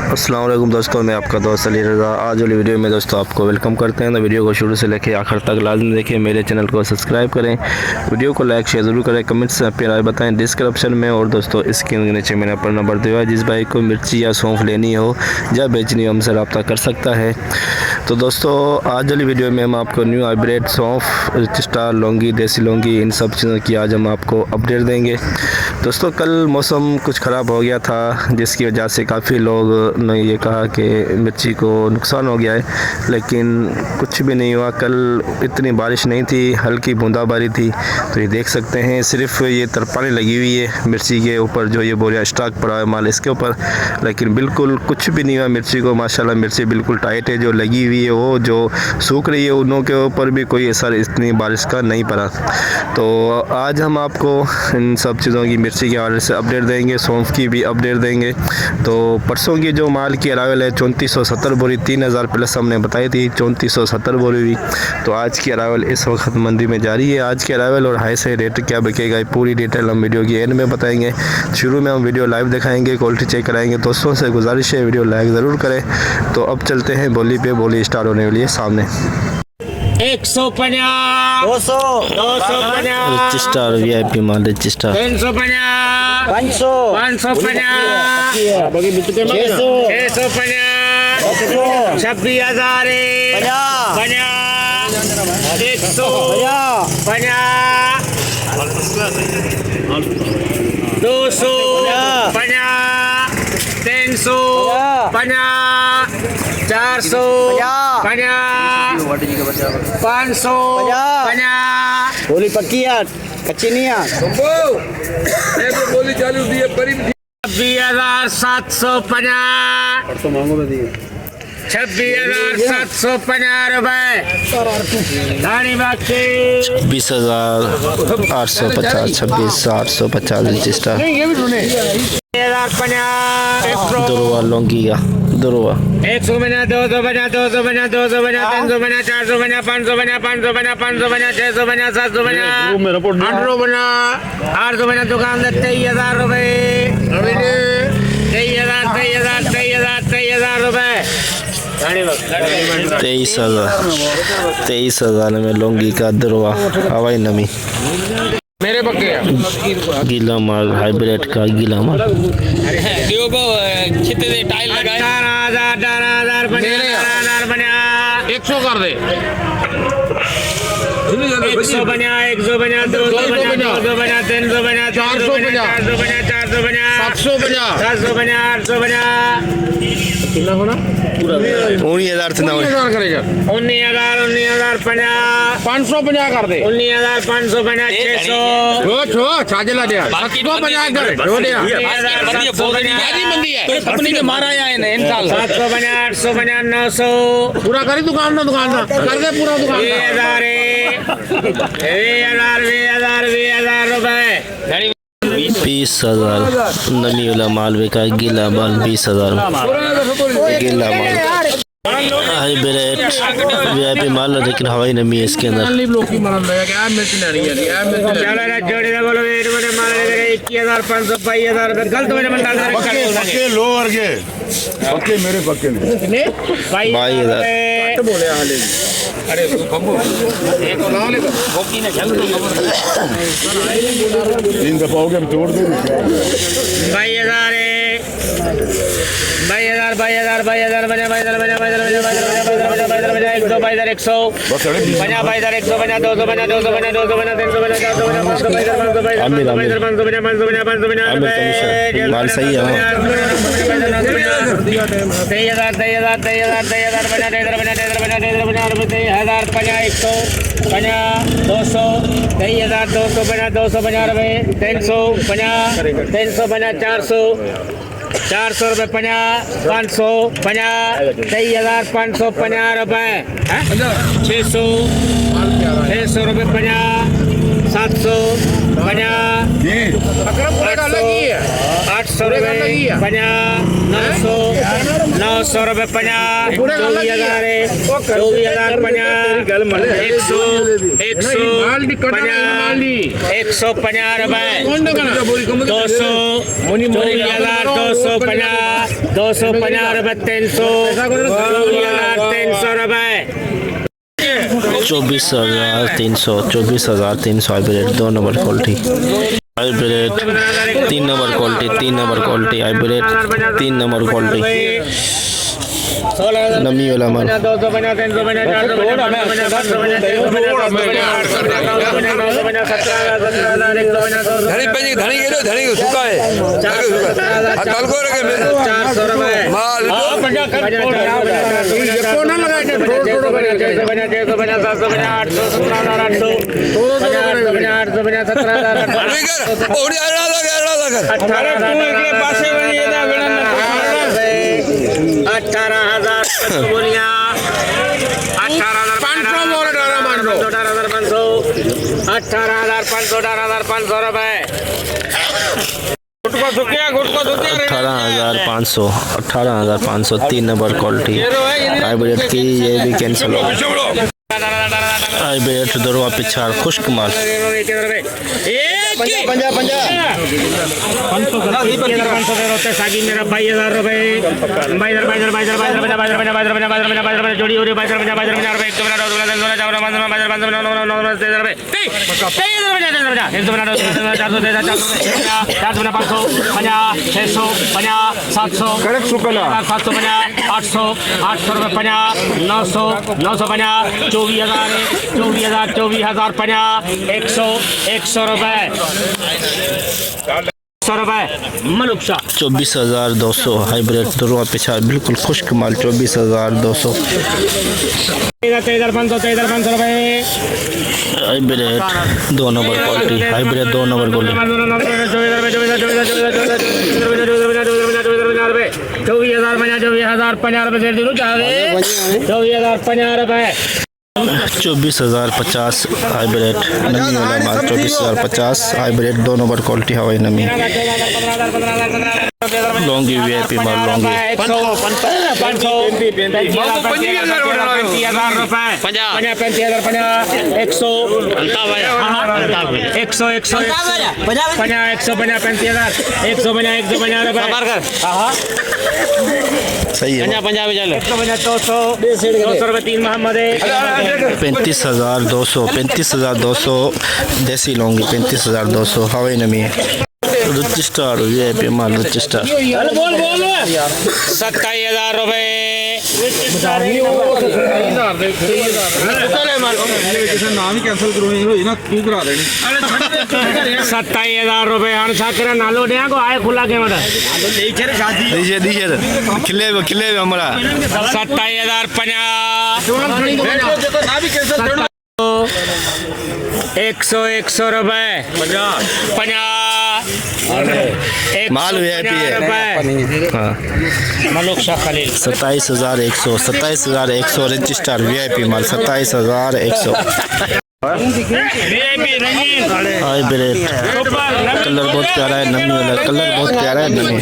अस्सलाम वालेकुम दोस्तों, मैं आपका दोस्त अली रज़ा। आज वाली वीडियो में दोस्तों आपको वेलकम करते हैं। तो वीडियो को शुरू से लेकर आखिर तक लाजमी देखें। मेरे चैनल को सब्सक्राइब करें, वीडियो को लाइक शेयर ज़रूर करें, कमेंट्स से अपनी राय बताएं डिस्क्रिप्शन में। और दोस्तों स्क्रीन के नीचे मैंने अपना नंबर दिया है, जिस भाई को मिर्ची या सौंफ लेनी हो या बेचनी हो हमसे रब्ता कर सकता है। तो दोस्तों आज वाली वीडियो में हम आपको न्यू हाइब्रिड सौंफ, स्टार लौंगी, देसी लौंगी, इन सब चीज़ों की आज हम आपको अपडेट देंगे। दोस्तों कल मौसम कुछ ख़राब हो गया था, जिसकी वजह से काफ़ी लोग ने ये कहा कि मिर्ची को नुकसान हो गया है, लेकिन कुछ भी नहीं हुआ। कल इतनी बारिश नहीं थी, हल्की बूंदाबांदी थी। तो ये देख सकते हैं सिर्फ ये तरपालें लगी हुई है मिर्ची के ऊपर, जो ये बोरिया स्टॉक पड़ा है माल इसके ऊपर, लेकिन बिल्कुल कुछ भी नहीं हुआ मिर्ची को। माशाल्लाह मिर्ची बिल्कुल टाइट है, जो लगी हुई है वो जो सूख रही है उनों के ऊपर भी कोई असर इतनी बारिश का नहीं पड़ा। तो आज हम आपको इन सब चीज़ों की मिर्ची के हवाले से अपडेट देंगे, सौंफ की भी अपडेट देंगे। तो परसों की जो माल की अरावल है 3470 बोरी, 3000 प्लस हमने बताई थी, 3470 बोरी हुई। तो आज की अरावल इस वक्त मंडी में जारी है। आज की अरावल और हाई से रेट क्या बिकेगा पूरी डिटेल हम वीडियो की एंड में बताएंगे। शुरू में हम वीडियो लाइव दिखाएंगे, क्वालिटी चेक कराएंगे। दोस्तों से गुजारिश है वीडियो लाइक ज़रूर करें। तो अब चलते हैं बोली पे, बोली स्टार्ट होने वाली है सामने। 150 200 250 रजिस्टर वीआईपी माल रजिस्टर 350 500 550 600 650 26,000 150 200 300 400 500 बोली पक्की है, कच्ची नहीं है। 26,750 26,750 रुपए धानी बाकी 20,850 26,850 रजिस्टर 1,050 दुरवा लौंगी का दुरवा 150 250 250 250 350 450 550 550 550 650 750 850 दुकान दे 23,000 रुपए 23,000 रुपए 23,000 में लौंगी का दुरवा हवाई नमी मेरे पक्के गीला माल हाइब्रिड का गीला माल खेते दे टाइल लगाए 18,000 बना 100 कर दे 100 बना 200 बना 300 बना 400 बना 700 बना 800 बना कितना होना 19,000 से ना 19,000 550 कर दे 19,550 600 छो छाजला दे 750 कर दो दे कंपनी के मारा है ना इन साल 700 बना 800 बना 900 पूरा करी दुकान ना कर दे पूरा दुकान 20,000 रुपए 20,000 नमी वाला माल बिका गीला माल 20,000 गीला माल हाइब्रिड वीआईपी माल है, लेकिन हवाई नमी है इसके अंदर। 21,500 गलत मैंने पक्के लो वर्गे पक्के मेरे पक्के नहीं 22,000 बोले हाले अरे एक लाओ ले भोकी ने चल 3 दफा हो गया तोड़ दे 22,000 माल सही है 250 रुपए 400 रुपए 500 23,550 रुपए 600 रुपए 700 800 रुपए 900 900 रुपए 50 24,000 50 100 150 रुपए 200 24,250 250 रुपए 300 24,300 रुपए 24,300 hybrid 2 number quality hybrid 3 number quality 3 number quality hybrid 3 number quality नमी वाला माल 250 350 धनी के धनी सुखा है कल को रखे 400 रुपए माल अठारह 3 नंबर क्वालिटी हाइब्रिड की ये भी कैंसिल हो हाइब्रिड दरवा पिछाड़ खुश्क माल 22,000 रुपए जोड़ी हो रही 24,200 हाइब्रिड दरवा पिछाड़ बिल्कुल खुश्क माल 24,200 23,500 रुपए hybrid 2 number quality hybrid 2 number quality 24,050 hybrid नमी वाला माल 24,050 हाइब्रिड 2 नंबर क्वालिटी हवाई नमी लॉन्गी वीआईपी माल लॉन्गी 35,200 देसी लॉन्गी 35,200 हवाई नमी रजिस्टर वीआईपी माल रजिस्टर 27,000 रुपए 27,000 रुपए हाँ साकर नालो डे को आए खुला के मतलब दीजिए खिले हमारा 27,050 100 रुपए 50 माल वीआईपी है हाँ 27,100 रजिस्टर वीआईपी माल 27,100 हाइब्रिड कलर बहुत प्यारा है नमी वाला कलर बहुत प्यारा है नमी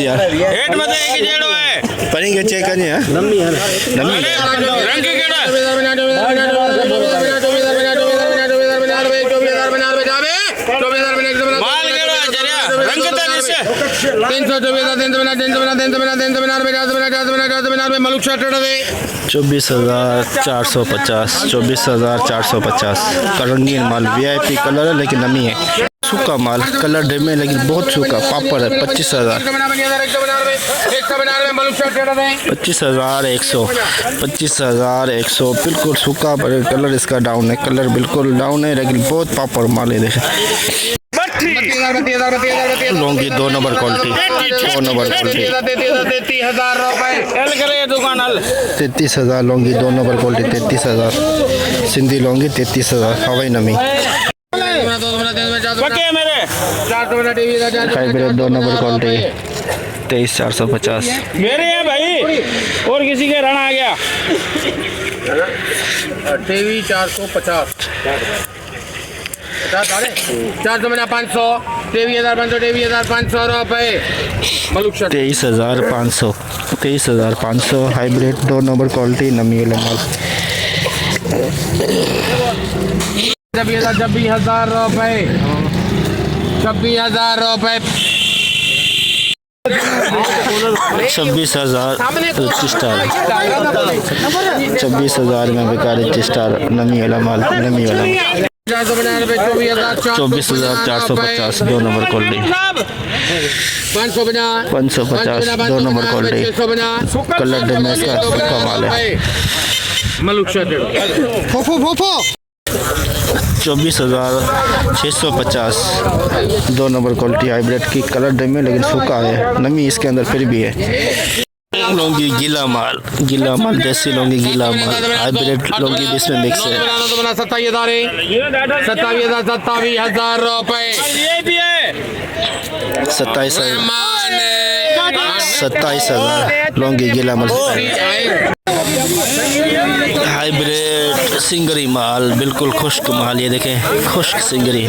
यार पनी के चेक करनी है नमी चौबीस 24,450 रंगीन माल वीआईपी कलर है लेकिन नमी है सूखा माल कलर डे में लेकिन बहुत सूखा पापड़ है 25,100 बिल्कुल सूखा कलर इसका डाउन है कलर बिल्कुल डाउन है लेकिन बहुत पापड़ माल है देखें Longi 2 number quality 2 number quality 33,000 Longi 2 number quality 33,000 Sindhi Longi 33,000 हवाई नमी हाइब्रिड 2 नंबर क्वालिटी 23,450 मेरे हैं भाई और किसी के रण आ गया 23,450 450 23,500 रुपए Maluk shirt 23,500 hybrid 2 number quality नमी वाला माल 26,000 रुपए 26,000 रुपए 26,000 रजिस्टर 26,000 में बिका रजिस्टर नमी वाला माल नमी वाला 24,450 2 number quality 550 2 number quality colour damage का सूखा माल है Maluk shirt 24,650 2 number quality hybrid की कलर डैमेज लेकिन सूखा है नमी इसके अंदर फिर भी है लौंगी गीला माल देसी लौंगी गीला माल हाइब्रिड लौंगी भी इसमें मिक्स है 27,000 रुपए 27,000 लौंगी गीला माल हाइब्रिड सिंगरी माल बिल्कुल खुश्क माल ये देखें खुश्क सिंगरी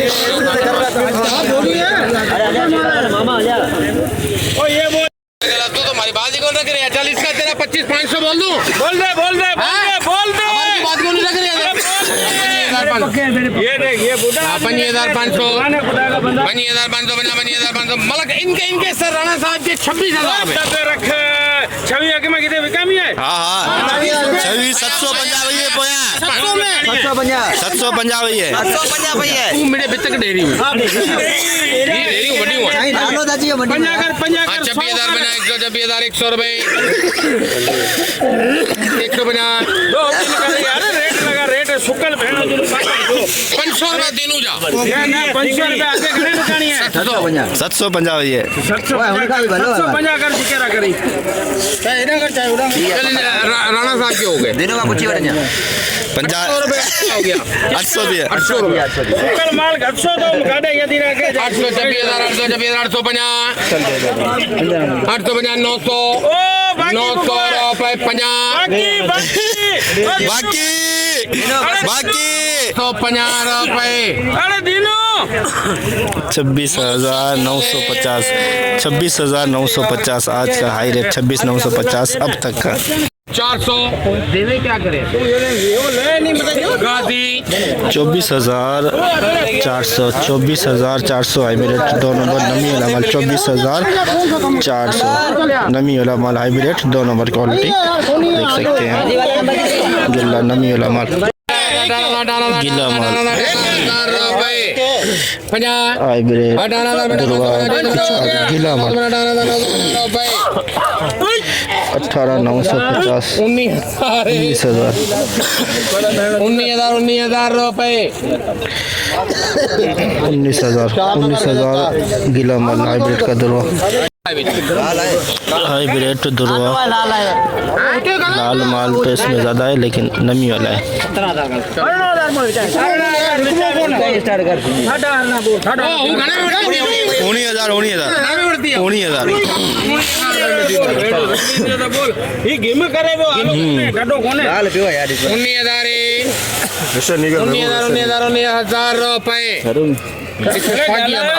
तू तो हमारी बात ही कौन रख रही है 40 का तेरा 25,500 बोल दूं बोल दे हमारी बात कौन रख रही है ये देख ये बुढ़ा 5,500 मलक इनके सर राणा साहब के 26,000 रख छवि आगे में कितने विकामी है हाँ छवि 750 है तू मेरे बित्ते के डेयरी में डेयरी बड़ी हुआ 26,000 बना 100 रुपए 150 रेट सुकल 500 रुपए तीनों जा 500 रुपए आगे घणे दुकानी है 750 है 750 कर जिकेरा करी राणा साहब के हो गए दिनों का कुछ ही बढ़िया 50 रुपए हो गया 800 भी है 800 रुपए सुकल माल 800 तो काटे यदि रखे 850 900 रुपए 50 बाकी 150 रुपए अरे दिनो 26,950 26,950 आज का हाई रेट 26,950 अब तक का 400 देने क्या करें गाजी 24,400 हाइब्रिड 2 नंबर नमी वाला माल 24,400 नमी वाला माल हाइब्रिड 2 नंबर क्वालिटी देख सकते हैं गिल्ला नमी वाला माल गीला माल हाइब्रिड गीला माल 18,950 19,000 रुपए 19,000 गीला माल हाइब्रिड का दुरवा हाइब्रिड दुरवा लाल माल तो इसमें ज़्यादा है लेकिन नमी वाला है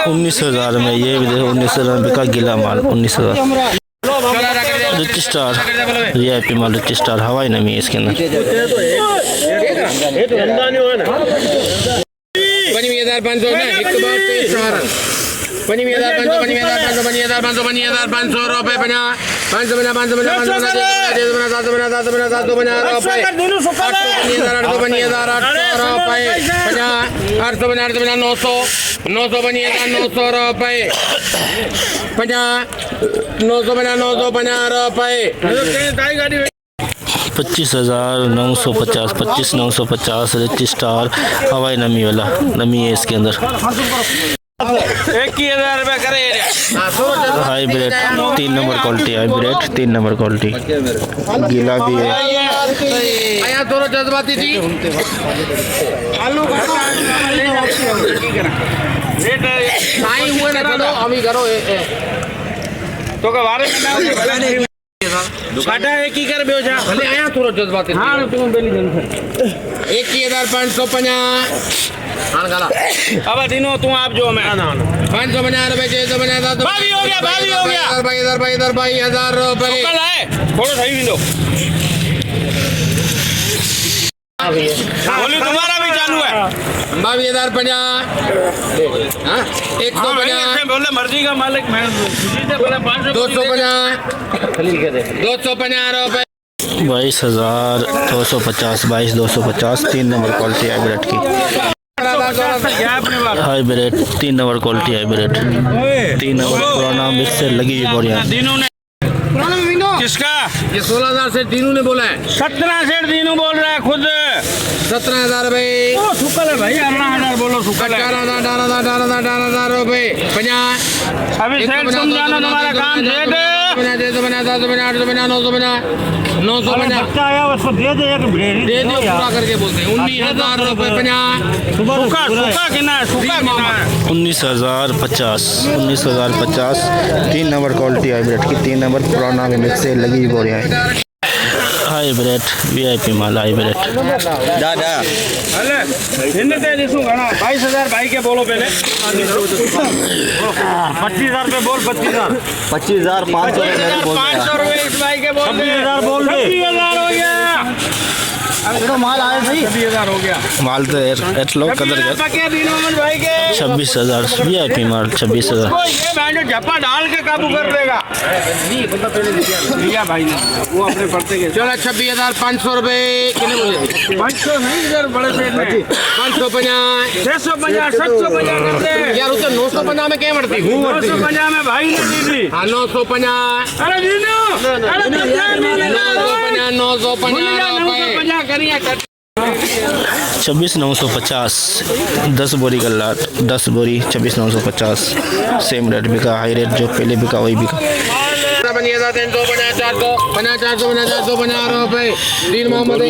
19,000 में ये भी देखो 19,000 बिका गीला माल 19,000 रिच स्टार VIP माल रिच स्टार हवाई नमी है इसके अंदर 5,500 रुपए 25,950 रिच स्टार हवाई नमी वाला नमी है इसके अंदर 21,000 रुपए करे hybrid 3 number quality hybrid 3 number quality गीला भी है आया थोड़ा जज्बाती थी आलू रेट साई हुए ना करो अभी करो तो का बारे में दुकाटा है की कर बेओ जा भले आया थोड़ा जज्बाती हां तुम बेली जन 21,550 खान गाला अब तीनों तू आप जो मैं 550 रुपए 650 भाभी हो गया भाई इधर भाई 1000 रुपए कल आए थोड़ा सही भी दो बोली तुम्हारा भी चालू है 22,050 हाँ 150 बोले मर्जी का मालिक मैं खुशी से बोले 500 250 रुपए 22,250 22,250 3 नंबर क्वालिटी हाइब्रिड की hybrid 3 number quality hybrid 3 number पुराना मिक्स से लगी हुई बोरियां तीनों ने किसका ये 16,000 से तीनों ने बोला है 17 से तीनों बोल रहा है खुद 17,000 रुपए सुकल है भाई 18,000 बोलो सुकल है 18,000 रुपए 50 अभी सेठ तुम जानो तुम्हारा काम दे दे 950 आया उसको दे दे एक दे दो पूरा करके बोलते हैं 19,000 रुपए 50 सुखा कितना है 19,050 3 नंबर क्वालिटी हाइब्रिड की 3 नंबर पुराना में मिक्स से लगी हुई बोरियां हैं हाइब्रिड वीआईपी माल हाइब्रिड दादा अरे इन्हें दे दिसू घना 22,000 भाई के बोलो पहले 25,000 पे बोल 25,000 500 रुपए इस भाई के बोल 26,000 बोल दे 26,000 हो गया तो माल आया भाई 26,000 हो गया माल तो एट लो कदर कर पके दिन मोहम्मद भाई के 26,000 वीआईपी माल 26,000 कोई ये बैंड झप्पा डाल के काबू कर देगा दिया भाई ने वो अपने पढ़ते के चलो 26,500 रुपए कितने बोले 500 नहीं इधर बड़े पेट में 550 650 750 करते यार उसे 950 में क्या बढ़ती 950 में भाई ने दी थी हां 950 अरे दीनू अरे 950 करिए 26,950 10 बोरी का लाट 10 बोरी 26,950 सेम रेट बिका हाई रेट जो पहले बिका वही बिका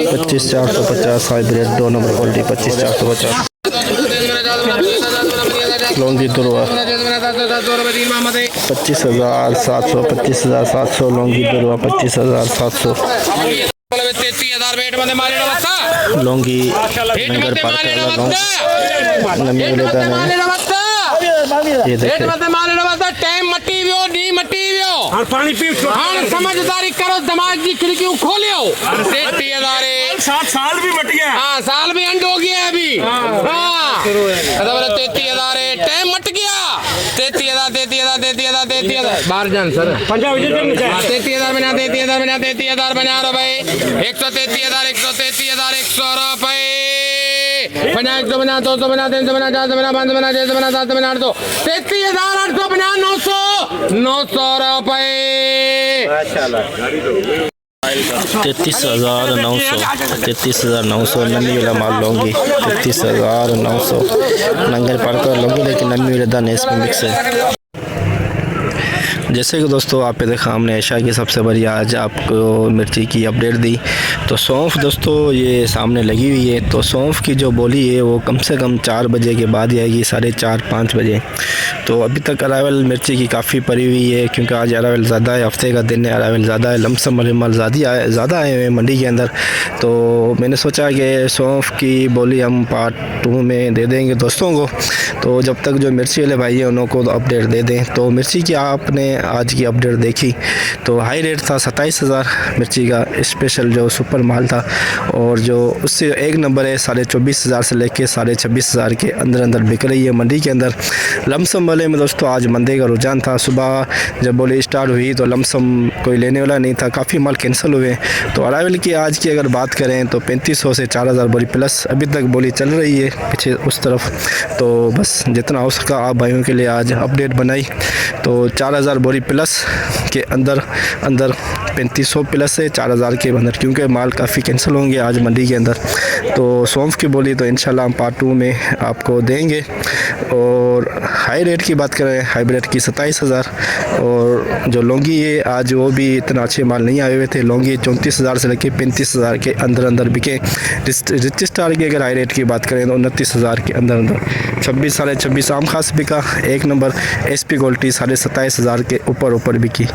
25,450 हाइब्रिड 2 नंबर क्वालिटी 25,450 लौंगी दुरवा 25,700 25,700 लौंगी दुरवा 25,700 लौंगी नगर पार्क नमी मिलेगा ये देखिए टाइम मटी वियो नी मटी वियो पानी पी समझदारी करो दिमाग की खिड़की खोलियो 7 साल भी मट गया हाँ साल भी एंड हो गया अभी हाँ 33,000 टाइम मट गया 33,000 बाहर जान सर 33,000 बना 33,000 बना रुपए 133,000 100 रुपए 50 बना 200 बना 300 बना 400 बना 500 बना 600 बना 700 बना 800 33,800 बना 900 रुपए 33,900 नमी वाला माल लौंगी 33,900 नंगर पार्क लौंगी लेकिन नमी वाला दाने इसमें मिक्स है जैसे कि दोस्तों आप पे देखा हमने एशिया की सबसे बड़ी आज आपको मिर्ची की अपडेट दी तो सौंफ दोस्तों ये सामने लगी हुई है तो सौंफ की जो बोली है वो कम से कम 4 बजे के बाद ही आएगी 4:30-5 बजे तो अभी तक अरावल मिर्ची की काफ़ी पड़ी हुई है क्योंकि आज अरावल ज़्यादा है हफ्ते का दिन है अरावल ज़्यादा है लमसम वाले माल ज़्यादा आए हुए हैं मंडी के अंदर तो मैंने सोचा कि सौंफ की बोली हम पार्ट 2 में दे देंगे दोस्तों को तो जब तक जो मिर्ची वाले भाई हैं उनको अपडेट दे दें तो मिर्ची की आपने आज की अपडेट देखी तो हाई रेट था 27,000 मिर्ची का स्पेशल जो सुपर माल था और जो उससे एक नंबर है 24,500 से लेके 26,500 के अंदर बिक रही है मंडी के अंदर लमसम वाले में दोस्तों आज मंदे का रुझान था सुबह जब बोली स्टार्ट हुई तो लमसम कोई लेने वाला नहीं था काफ़ी माल कैंसिल हुए तो अरावल की आज की अगर बात करें तो 3,500 से 4,000 बोरी प्लस अभी तक बोली चल रही है पीछे उस तरफ तो बस जितना हो सका आप भाइयों के लिए आज अपडेट बनाई तो 4,000 बोरी प्लस के अंदर 3,500 प्लस से 4,000 के अंदर क्योंकि माल काफ़ी कैंसिल होंगे आज मंडी के अंदर तो सौंफ की बोली तो इंशाल्लाह हम पार्ट 2 में आपको देंगे और हाई रेट की बात करें हाइब्रिड की 27,000। और जो लौंगी है आज वो भी इतना अच्छे माल नहीं आए हुए थे। लौंगी 34,000 से लेकर 35,000 के अंदर बिके। रिच स्टार की अगर हाई रेट की बात करें तो 29,000 के अंदर। 26 साढ़े 26 आम खास बिका। एक नंबर SP क्वालिटी 27,500 के ऊपर बिकी।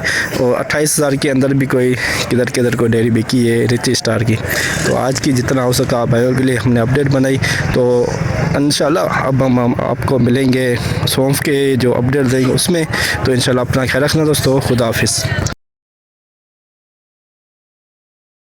और 28,000 के अंदर भी कोई किधर कोई डेयरी बिकी है रिच स्टार की। तो आज की जितना हो सका भाइयों के लिए हमने अपडेट बनाई। तो इंशाल्लाह अब हम आपको मिलेंगे सोमवार के जो अपडेट देंगे उसमें। तो इंशाल्लाह अपना ख्याल रखना दोस्तों। खुदा हाफिज़।